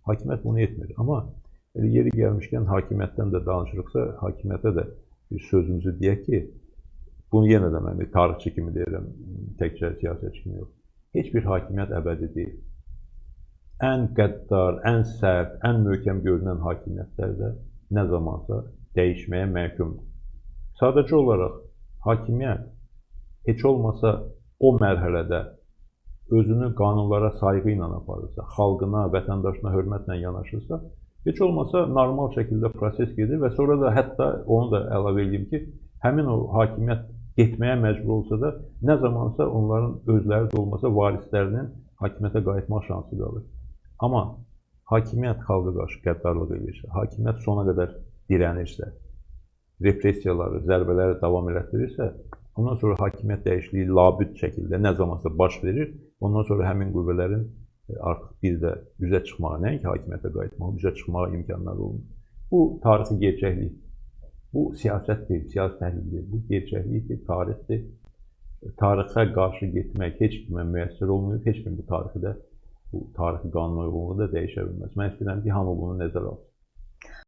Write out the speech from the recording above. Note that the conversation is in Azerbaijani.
Hakimiyyət bunu etmir. Amma yeri gəlmişkən hakimiyyətdən də danışırıqsa, hakimiyyətə də bir sözümüzü deyək ki, bunu yenə də mən bir tarixçi kimi deyirəm, təkcə siyasətçi kimi yox. Heç bir hakimiyyət əbədi deyil. Ən qəddar, ən sərt, ən möhkəm görünən hakimiyyətlər də nə zamansa dəyişməyə məhkumdur. Sadəcə olaraq hakimiyyət heç olmasa o mərhələdə özünü qanunlara sayğı ilə aparırsa, xalqına, vətəndaşına hörmətlə yanaşırsa, heç olmasa normal şəkildə proses gedir və sonra da hətta onu da əlavə edeyim ki, həmin o hakimiyyət getməyə məcbur olsa da, nə zamansa onların özləri də olmasa varislərinin hakimiyyətə qayıtmaq şansı qalır. Amma hakimiyyət xalqa qarşı qəddarlıq edirsə, hakimiyyət sona qədər dirənirsə, repressiyaları, zərbələri davam elətdirirsə, ondan sonra hakimiyyət dəyişikliyi labüd şəkildə nə zamansa baş verir, ondan sonra həmin qüvvələrin artıq bir də üzə çıxmağa, nəinki hakimiyyətə qayıtmağa, üzə çıxmağa imkanları olmur. Bu tarixi gerçəklik. Bu siyasət deyil, siyasi təhlil deyil. Bu gerçəklikdir, tarixdir. Tarixə qarşı getmək heç kimə müəssir olmuyor, heç kim bu tarixi də, bu tarixi qanuna uyğunluğu da dəyişə bilməz. Mən istəyirəm ki, hamı bunu nəzərə alsın.